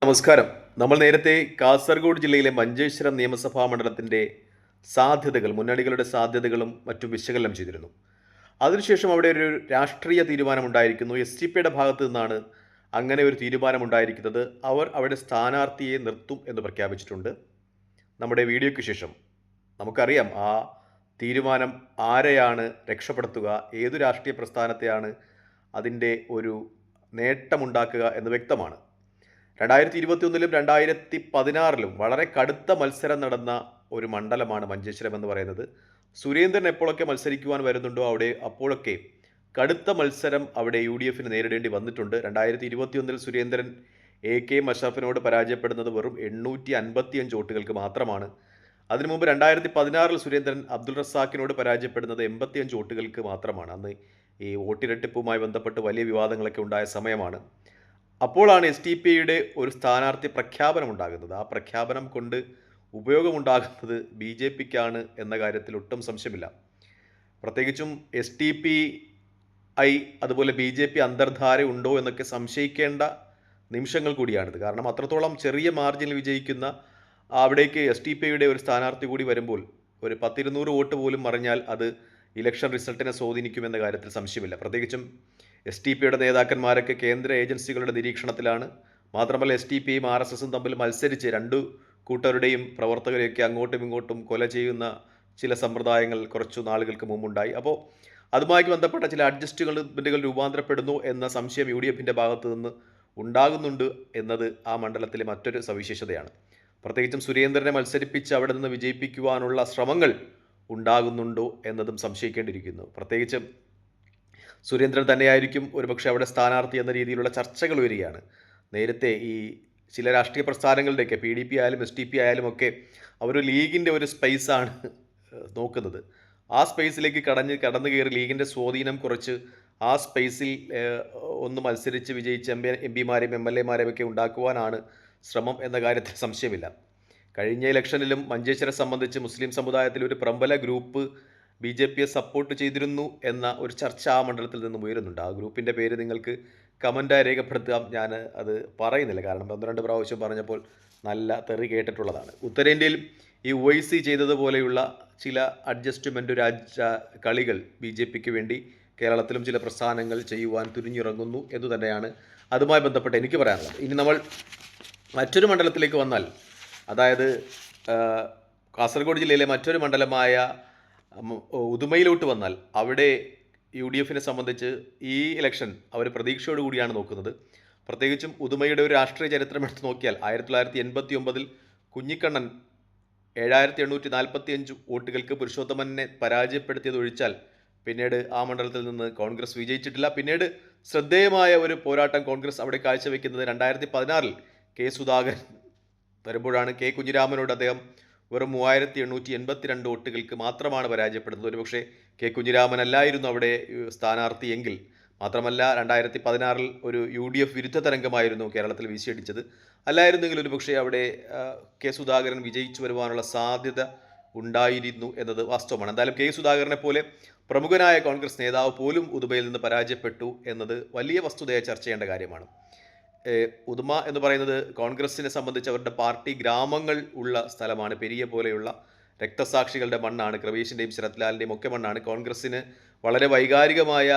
നമസ്കാരം. നമ്മൾ നേരത്തെ കാസർഗോഡ് ജില്ലയിലെ മഞ്ചേശ്വരം നിയമസഭാ മണ്ഡലത്തിൻ്റെ സാധ്യതകൾ, മുന്നണികളുടെ സാധ്യതകളും മറ്റും വിശകലനം ചെയ്തിരുന്നു. അതിനുശേഷം അവിടെ ഒരു രാഷ്ട്രീയ തീരുമാനമുണ്ടായിരിക്കുന്നു. എസ്.ടി.പിയുടെ ഭാഗത്തു നിന്നാണ് അങ്ങനെ ഒരു തീരുമാനമുണ്ടായിരിക്കുന്നത്. അവർ അവിടെ സ്ഥാനാർത്ഥിയെ നിർത്തും എന്ന് പ്രഖ്യാപിച്ചിട്ടുണ്ട്. നമ്മുടെ വീഡിയോയ്ക്ക് ശേഷം നമുക്കറിയാം ആ തീരുമാനം ആരെയാണ് രക്ഷപ്പെടുത്തുക, ഏതു രാഷ്ട്രീയ പ്രസ്ഥാനത്തെയാണ് അതിൻ്റെ ഒരു നേട്ടമുണ്ടാക്കുക എന്ന് വ്യക്തമാണ്. 2021-ലും 2016-ലും വളരെ കടുത്ത മത്സരം നടന്ന ഒരു മണ്ഡലമാണ് മഞ്ചേശ്വരം എന്ന് പറയുന്നത്. സുരേന്ദ്രൻ എപ്പോഴൊക്കെ മത്സരിക്കുവാൻ വരുന്നുണ്ടോ അപ്പോഴൊക്കെ കടുത്ത മത്സരം അവിടെ UDF നേരിടേണ്ടി വന്നിട്ടുണ്ട്. 2021-ൽ സുരേന്ദ്രൻ AK അഷ്റഫിനോട് പരാജയപ്പെടുന്നത് വെറും 855 വോട്ടുകൾക്ക് മാത്രമാണ്. അതിനു മുമ്പ് 2016-ൽ സുരേന്ദ്രൻ അബ്ദുൾ റസാഖിനോട് പരാജയപ്പെടുന്നത് 85 വോട്ടുകൾക്ക് മാത്രമാണ്. അന്ന് ഈ വോട്ടിരട്ടിപ്പുമായി ബന്ധപ്പെട്ട് വലിയ വിവാദങ്ങളൊക്കെ ഉണ്ടായ സമയമാണ്. അപ്പോഴാണ് STPയുടെ ഒരു സ്ഥാനാർത്ഥി പ്രഖ്യാപനം ഉണ്ടാകുന്നത്. ആ പ്രഖ്യാപനം കൊണ്ട് ഉപയോഗമുണ്ടാകുന്നത് BJPക്കാണ് എന്ന കാര്യത്തിൽ ഒട്ടും സംശയമില്ല. പ്രത്യേകിച്ചും STPI അതുപോലെ BJP അന്തർധാര ഉണ്ടോ എന്നൊക്കെ സംശയിക്കേണ്ട നിമിഷങ്ങൾ കൂടിയാണിത്. കാരണം അത്രത്തോളം ചെറിയ മാർജിനിൽ വിജയിക്കുന്ന അവിടേക്ക് STPയുടെ ഒരു സ്ഥാനാർത്ഥി കൂടി വരുമ്പോൾ ഒരു 100-200 വോട്ട് പോലും മറിഞ്ഞാൽ അത് ഇലക്ഷൻ റിസൾട്ടിനെ സ്വാധീനിക്കുമെന്ന കാര്യത്തിൽ സംശയമില്ല. പ്രത്യേകിച്ചും STPയുടെ നേതാക്കന്മാരൊക്കെ കേന്ദ്ര ഏജൻസികളുടെ നിരീക്ഷണത്തിലാണ്. മാത്രമല്ല STPയും RSSും തമ്മിൽ മത്സരിച്ച് രണ്ടു കൂട്ടരുടെയും പ്രവർത്തകരെയൊക്കെ അങ്ങോട്ടും ഇങ്ങോട്ടും കൊല ചെയ്യുന്ന ചില സമ്പ്രദായങ്ങൾ കുറച്ചു നാളുകൾക്ക് മുമ്പുണ്ടായി. അപ്പോൾ അതുമായി ബന്ധപ്പെട്ട ചില അഡ്ജസ്റ്റ്മെൻറ്റുകൾ രൂപാന്തരപ്പെടുന്നു എന്ന സംശയം UDFൻ്റെ ഭാഗത്തു നിന്ന് ഉണ്ടാകുന്നുണ്ട് എന്നത് ആ മണ്ഡലത്തിലെ മറ്റൊരു സവിശേഷതയാണ്. പ്രത്യേകിച്ചും സുരേന്ദ്രനെ മത്സരിപ്പിച്ച് അവിടെ നിന്ന് വിജയിപ്പിക്കുവാനുള്ള ശ്രമങ്ങൾ ഉണ്ടാകുന്നുണ്ടോ എന്നതും സംശയിക്കേണ്ടിയിരിക്കുന്നു. പ്രത്യേകിച്ചും സുരേന്ദ്രൻ തന്നെയായിരിക്കും ഒരുപക്ഷെ അവിടെ സ്ഥാനാർത്ഥി എന്ന രീതിയിലുള്ള ചർച്ചകൾ വരികയാണ്. നേരത്തെ ഈ ചില രാഷ്ട്രീയ പ്രസ്ഥാനങ്ങളുടെയൊക്കെ PDP ആയാലും STP ആയാലും ഒക്കെ അവർ ലീഗിൻ്റെ ഒരു സ്പേസാണ് നോക്കുന്നത്. ആ സ്പേസിലേക്ക് കടന്നു കയറി ലീഗിൻ്റെ സ്വാധീനം കുറച്ച് ആ സ്പേസിൽ ഒന്ന് മത്സരിച്ച് വിജയിച്ച് MPമാരെയും MLAമാരെയും ഒക്കെ ഉണ്ടാക്കുവാനാണ് ശ്രമം എന്ന കാര്യത്തിൽ സംശയമില്ല. കഴിഞ്ഞ ഇലക്ഷനിലും മഞ്ചേശ്വരം സംബന്ധിച്ച് മുസ്ലിം സമുദായത്തിൽ ഒരു പ്രബല ഗ്രൂപ്പ് BJPയെ സപ്പോർട്ട് ചെയ്തിരുന്നു എന്ന ഒരു ചർച്ച ആ മണ്ഡലത്തിൽ നിന്നും ഉയരുന്നുണ്ട്. ആ ഗ്രൂപ്പിൻ്റെ പേര് നിങ്ങൾക്ക് കമൻറ്റായി രേഖപ്പെടുത്താം. ഞാൻ അത് പറയുന്നില്ല, കാരണം 12 പ്രാവശ്യം പറഞ്ഞപ്പോൾ നല്ല തെറി കേട്ടിട്ടുള്ളതാണ്. ഉത്തരേന്ത്യയിൽ ഈ OIC ചെയ്തതുപോലെയുള്ള ചില അഡ്ജസ്റ്റ്മെൻറ്റ് കളികൾ BJPക്ക് വേണ്ടി കേരളത്തിലും ചില പ്രസ്ഥാനങ്ങൾ ചെയ്യുവാൻ തുനിഞ്ഞിറങ്ങുന്നു എന്നു തന്നെയാണ് അതുമായി ബന്ധപ്പെട്ട് എനിക്ക് പറയാനുള്ളത്. ഇനി നമ്മൾ മറ്റൊരു മണ്ഡലത്തിലേക്ക് വന്നാൽ, അതായത് കാസർഗോഡ് ജില്ലയിലെ മറ്റൊരു മണ്ഡലമായ ഉദുമയിലോട്ട് വന്നാൽ, അവിടെ UDFനെ സംബന്ധിച്ച് ഈ ഇലക്ഷൻ അവർ പ്രതീക്ഷയോട് കൂടിയാണ് നോക്കുന്നത്. പ്രത്യേകിച്ചും ഉദുമയുടെ ഒരു രാഷ്ട്രീയ ചരിത്രം എടുത്ത് നോക്കിയാൽ 1989-ൽ കുഞ്ഞിക്കണ്ണൻ 7845 വോട്ടുകൾക്ക് പുരുഷോത്തമനെ പരാജയപ്പെടുത്തിയത് ഒഴിച്ചാൽ പിന്നീട് ആ മണ്ഡലത്തിൽ നിന്ന് കോൺഗ്രസ് വിജയിച്ചിട്ടില്ല. പിന്നീട് ശ്രദ്ധേയമായ ഒരു പോരാട്ടം കോൺഗ്രസ് അവിടെ കാഴ്ചവെക്കുന്നത് 2016-ൽ K സുധാകരൻ വരുമ്പോഴാണ്. K കുഞ്ഞിരാമനോട് അദ്ദേഹം വെറും 3882 വോട്ടുകൾക്ക് മാത്രമാണ് പരാജയപ്പെടുന്നത്. ഒരുപക്ഷെ K കുഞ്ഞിരാമൻ അല്ലായിരുന്നു അവിടെ സ്ഥാനാർത്ഥിയെങ്കിൽ, മാത്രമല്ല 2016-ൽ ഒരു UDF വിരുദ്ധ തരംഗമായിരുന്നു കേരളത്തിൽ വീശിയടിച്ചത്. അല്ലായിരുന്നെങ്കിൽ ഒരുപക്ഷെ അവിടെ K സുധാകരൻ വിജയിച്ചു വരുവാനുള്ള സാധ്യത ഉണ്ടായിരുന്നു എന്നത് വാസ്തവമാണ്. എന്തായാലും K സുധാകരനെ പോലെ പ്രമുഖനായ കോൺഗ്രസ് നേതാവ് പോലും ഉദുമയിൽ നിന്ന് പരാജയപ്പെട്ടു എന്നത് വലിയ വസ്തുതയെ ചർച്ച ചെയ്യേണ്ട കാര്യമാണ്. ഉദുമ എന്ന് പറയുന്നത് കോൺഗ്രസിനെ സംബന്ധിച്ച് അവരുടെ പാർട്ടി ഗ്രാമങ്ങൾ ഉള്ള സ്ഥലമാണ്. പെരിയ പോലെയുള്ള രക്തസാക്ഷികളുടെ മണ്ണാണ്. കൃപേഷിൻ്റെയും ശരത് ലാലിൻ്റെയും ഒക്കെ മണ്ണാണ്. കോൺഗ്രസ്സിന് വളരെ വൈകാരികമായ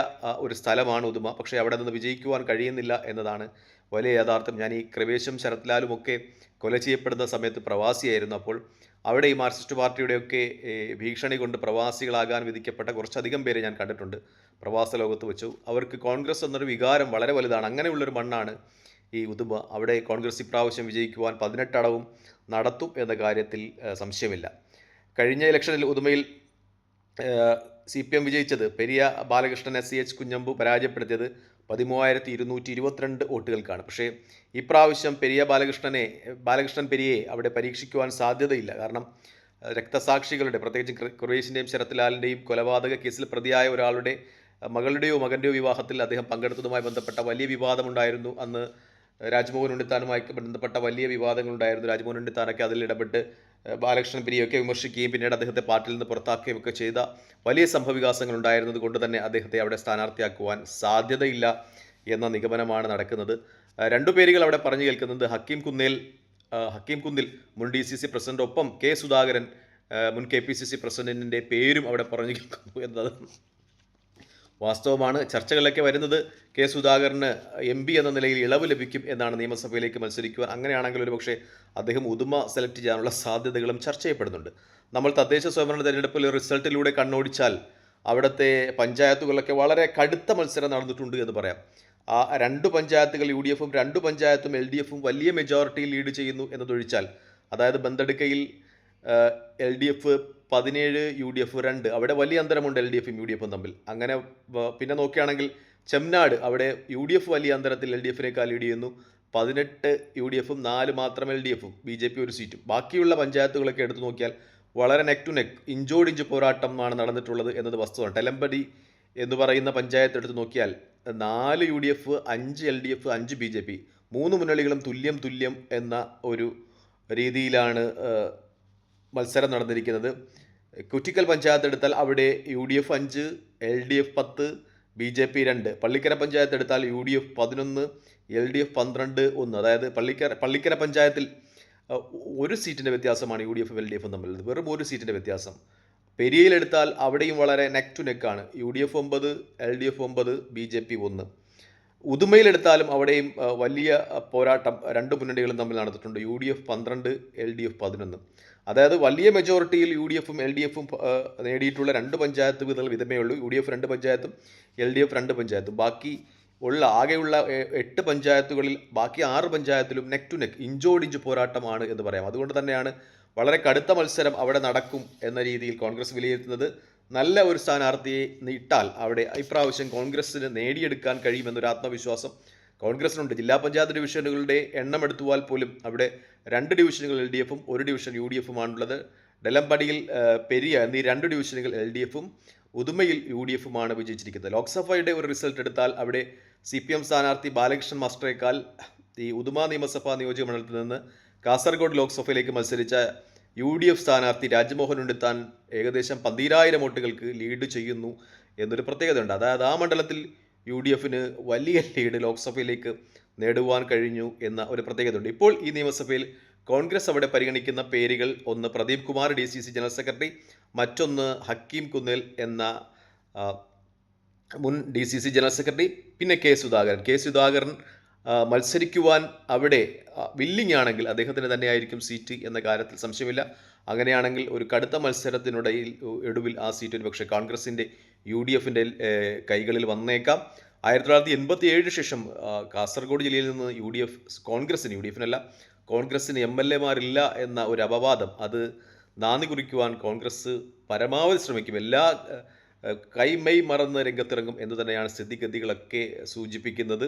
ഒരു സ്ഥലമാണ് ഉദുമ. പക്ഷേ അവിടെ നിന്ന് വിജയിക്കുവാൻ കഴിയുന്നില്ല എന്നതാണ് വലിയ യാഥാർത്ഥ്യം. ഞാൻ ഈ കൃപേഷും ശരത് ലാലും ഒക്കെ കൊല ചെയ്യപ്പെടുന്ന സമയത്ത് പ്രവാസിയായിരുന്നു. അപ്പോൾ അവിടെ ഈ മാർക്സിസ്റ്റ് പാർട്ടിയുടെയൊക്കെ ഭീഷണി കൊണ്ട് പ്രവാസികളാകാൻ വിധിക്കപ്പെട്ട കുറച്ചധികം പേരെ ഞാൻ കണ്ടിട്ടുണ്ട് പ്രവാസ ലോകത്ത് വെച്ചു. അവർക്ക് കോൺഗ്രസ് എന്നൊരു വികാരം വളരെ വലുതാണ്. അങ്ങനെയുള്ളൊരു മണ്ണാണ് ഈ ഉദുമ. അവിടെ കോൺഗ്രസ് ഇപ്രാവശ്യം വിജയിക്കുവാൻ 18 അടവും നടത്തും എന്ന കാര്യത്തിൽ സംശയമില്ല. കഴിഞ്ഞ ഇലക്ഷനിൽ ഉദുമയിൽ CPM വിജയിച്ചത് പെരിയ ബാലകൃഷ്ണൻ SCH കുഞ്ഞമ്പു പരാജയപ്പെടുത്തിയത് 13,222 വോട്ടുകൾക്കാണ്. പക്ഷേ ഇപ്രാവശ്യം ബാലകൃഷ്ണൻ പെരിയെ അവിടെ പരീക്ഷിക്കുവാൻ സാധ്യതയില്ല. കാരണം രക്തസാക്ഷികളുടെ, പ്രത്യേകിച്ച് ഖുറേഷിൻ്റെയും ശരത് ലാലിൻ്റെയും കൊലപാതക കേസിൽ പ്രതിയായ ഒരാളുടെ മകളുടെയോ മകൻ്റെയോ വിവാഹത്തിൽ അദ്ദേഹം പങ്കെടുത്തതുമായി ബന്ധപ്പെട്ട വലിയ വിവാദമുണ്ടായിരുന്നു. അന്ന് രാജ്മോഹൻ ഉണ്ണിത്താനുമായി ബന്ധപ്പെട്ട വലിയ വിവാദങ്ങളുണ്ടായിരുന്നു. രാജ്മോഹൻ ഉണ്ണിത്താനൊക്കെ അതിൽ ഇടപെട്ട് ബാലകൃഷ്ണൻ പെരിയൊക്കെ വിമർശിക്കുകയും പിന്നീട് അദ്ദേഹത്തെ പാർട്ടിയിൽ നിന്ന് പുറത്താക്കുകയും ഒക്കെ ചെയ്ത വലിയ സംഭവവികാസങ്ങൾ ഉണ്ടായിരുന്നത് കൊണ്ട് തന്നെ അദ്ദേഹത്തെ അവിടെ സ്ഥാനാർത്ഥിയാക്കുവാൻ സാധ്യതയില്ല എന്ന നിഗമനമാണ് നടക്കുന്നത്. രണ്ടു പേരുകൾ അവിടെ പറഞ്ഞു കേൾക്കുന്നുണ്ട്. ഹക്കീം കുന്നിൽ മുൻ DCC പ്രസിഡന്റ്, ഒപ്പം കെ സുധാകരൻ മുൻ KPCC പ്രസിഡന്റിൻ്റെ പേരും അവിടെ പറഞ്ഞു കേൾക്കുന്നു എന്നത് വാസ്തവമാണ്. ചർച്ചകളിലൊക്കെ വരുന്നത് കെ സുധാകരന് MP എന്ന നിലയിൽ ഇളവ് ലഭിക്കും എന്നാണ് നിയമസഭയിലേക്ക് മത്സരിക്കുവാൻ. അങ്ങനെയാണെങ്കിൽ ഒരുപക്ഷെ അദ്ദേഹം ഉദുമ സെലക്ട് ചെയ്യാനുള്ള സാധ്യതകളും ചർച്ച ചെയ്യപ്പെടുന്നുണ്ട്. നമ്മൾ തദ്ദേശ സ്വയംഭരണ തെരഞ്ഞെടുപ്പിൽ റിസൾട്ടിലൂടെ കണ്ണോടിച്ചാൽ അവിടുത്തെ പഞ്ചായത്തുകളിലൊക്കെ വളരെ കടുത്ത മത്സരം നടന്നിട്ടുണ്ട് എന്ന് പറയാം. ആ 2 പഞ്ചായത്തുകൾ UDFും 2 പഞ്ചായത്തും LDFും വലിയ മെജോറിറ്റിയിൽ ലീഡ് ചെയ്യുന്നു എന്നതൊഴിച്ചാൽ, അതായത് ബന്തടുക്കയിൽ LDF 17, UDF 2, അവിടെ വലിയ അന്തരമുണ്ട് LDFും UDFും തമ്മിൽ. അങ്ങനെ പിന്നെ നോക്കുകയാണെങ്കിൽ ചെമ്നാട്, അവിടെ UDF വലിയ അന്തരത്തിൽ LDFിനേക്കാൾ ലീഡ് ചെയ്യുന്നു. 18 UDFും 4 മാത്രം LDFും, BJP ഒരു സീറ്റും. ബാക്കിയുള്ള പഞ്ചായത്തുകളൊക്കെ എടുത്തു നോക്കിയാൽ വളരെ നെക്ക് ടു നെക്ക്, ഇഞ്ചോടിഞ്ച് പോരാട്ടമാണ് നടന്നിട്ടുള്ളത് എന്നത് വസ്തുതയാണ്. ടെലമ്പടി എന്ന് പറയുന്ന പഞ്ചായത്ത് എടുത്ത് നോക്കിയാൽ 4 UDF, 5 LDF, 5 BJP, 3 മുന്നണികളും തുല്യം എന്ന ഒരു രീതിയിലാണ് മത്സരം നടന്നിരിക്കുന്നത്. കുറ്റിക്കൽ പഞ്ചായത്ത് എടുത്താൽ അവിടെ UDF 5, LDF 10, BJP 2. Pallikkara panchayat എടുത്താൽ UDF 11, LDF 12, 1. അതായത് പള്ളിക്കര പഞ്ചായത്തിൽ 1 സീറ്റിൻ്റെ വ്യത്യാസമാണ് UDFും LDFും തമ്മിലുള്ളത്, വെറും 1 സീറ്റിൻ്റെ വ്യത്യാസം. പെരിയയിലെടുത്താൽ അവിടെയും വളരെ നെക്ക് ടു നെക്കാണ്. UDF 9, LDF 9, BJP 1. ഉദുമയിലെടുത്താലും അവിടെയും വലിയ പോരാട്ടം 2 മുന്നണികളും തമ്മിൽ നടന്നിട്ടുണ്ട്. UDF 12, LDF 11. അതായത് വലിയ മെജോറിറ്റിയിൽ UDFും LDFും നേടിയിട്ടുള്ള 2 പഞ്ചായത്ത് വിധമേ ഉള്ളൂ. UDF 2 പഞ്ചായത്തും LDF 2 പഞ്ചായത്തും. ബാക്കി ആകെയുള്ള 8 പഞ്ചായത്തുകളിൽ ബാക്കി 6 പഞ്ചായത്തിലും നെക്ക് ടു നെക്ക്, ഇഞ്ചോടിഞ്ച് പോരാട്ടമാണ് എന്ന് പറയാം. അതുകൊണ്ട് തന്നെയാണ് വളരെ കടുത്ത മത്സരം അവിടെ നടക്കും എന്ന രീതിയിൽ കോൺഗ്രസ് വിലയിരുത്തുന്നത്. നല്ല ഒരു സ്ഥാനാർത്ഥിയെ ഇട്ടാൽ അവിടെ ഇപ്രാവശ്യം കോൺഗ്രസ്സിന് നേടിയെടുക്കാൻ കഴിയുമെന്നൊരു ആത്മവിശ്വാസം കോൺഗ്രസിനുണ്ട്. ജില്ലാ പഞ്ചായത്ത് ഡിവിഷനുകളുടെ എണ്ണം എടുത്തുവാൽ പോലും അവിടെ 2 ഡിവിഷനുകൾ LDFും 1 ഡിവിഷൻ UDFുമാണുള്ളത്. ഡെലമ്പടിയിൽ, പെരിയ എന്നീ 2 ഡിവിഷനുകൾ LDFും ഉദുമയിൽ UDFുമാണ് വിജയിച്ചിരിക്കുന്നത്. ലോക്സഭയുടെ ഒരു റിസൾട്ട് എടുത്താൽ അവിടെ CPM സ്ഥാനാർത്ഥി ബാലകൃഷ്ണൻ മാസ്റ്ററേക്കാൾ ഈ ഉദുമ നിയമസഭാ നിയോജക മണ്ഡലത്തിൽ നിന്ന് കാസർഗോഡ് ലോക്സഭയിലേക്ക് മത്സരിച്ച UDF സ്ഥാനാർത്ഥി രാജ്മോഹൻ ഉണ്ണിത്താൻ ഏകദേശം 12,000 വോട്ടുകൾക്ക് ലീഡ് ചെയ്യുന്നു എന്നൊരു പ്രത്യേകതയുണ്ട്. അതായത് ആ മണ്ഡലത്തിൽ UDFിന് വലിയ ലീഡ് ലോക്സഭയിലേക്ക് നേടുവാൻ കഴിഞ്ഞു എന്ന ഒരു പ്രത്യേകതയുണ്ട്. ഇപ്പോൾ ഈ നിയമസഭയിൽ കോൺഗ്രസ് അവിടെ പരിഗണിക്കുന്ന പേരുകൾ, ഒന്ന് Pradeep Kumar DCC general secretary, മറ്റൊന്ന് ഹക്കീം കുന്നിൽ എന്ന മുൻ DCC ജനറൽ സെക്രട്ടറി, പിന്നെ കെ സുധാകരൻ മത്സരിക്കുവാൻ അവിടെ വില്ലിങ് ആണെങ്കിൽ അദ്ദേഹത്തിന് തന്നെയായിരിക്കും സീറ്റ് എന്ന കാര്യത്തിൽ സംശയമില്ല. അങ്ങനെയാണെങ്കിൽ ഒരു കടുത്ത ഒടുവിൽ ആ സീറ്റ് ഒരു പക്ഷേ കോൺഗ്രസിൻ്റെ UDFിൻ്റെ കൈകളിൽ വന്നേക്കാം. 1987 ശേഷം കാസർഗോഡ് ജില്ലയിൽ നിന്ന് UDFിനല്ല കോൺഗ്രസിന് MLA മാരില്ല എന്ന ഒരു അപവാദം, അത് നാന്ദി കുറിക്കുവാൻ കോൺഗ്രസ് പരമാവധി ശ്രമിക്കും. എല്ലാ കൈമൈ മറന്ന് രംഗത്തിറങ്ങും എന്ന് തന്നെയാണ് സ്ഥിതിഗതികളൊക്കെ സൂചിപ്പിക്കുന്നത്.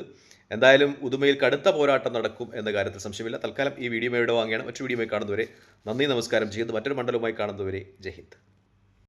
എന്തായാലും ഉദുമയിൽ കടുത്ത പോരാട്ടം നടക്കും എന്ന കാര്യത്തിൽ സംശയമില്ല. തൽക്കാലം ഈ വീഡിയോ ഇവിടെ വാങ്ങിയാണ്. മറ്റു വീഡിയോ കാണുന്നവരെ നന്ദി, നമസ്കാരം ചെയ്യുന്നത്. മറ്റൊരു മണ്ഡലവുമായി കാണുന്നവരെ ജയ് ഹിന്ദ്.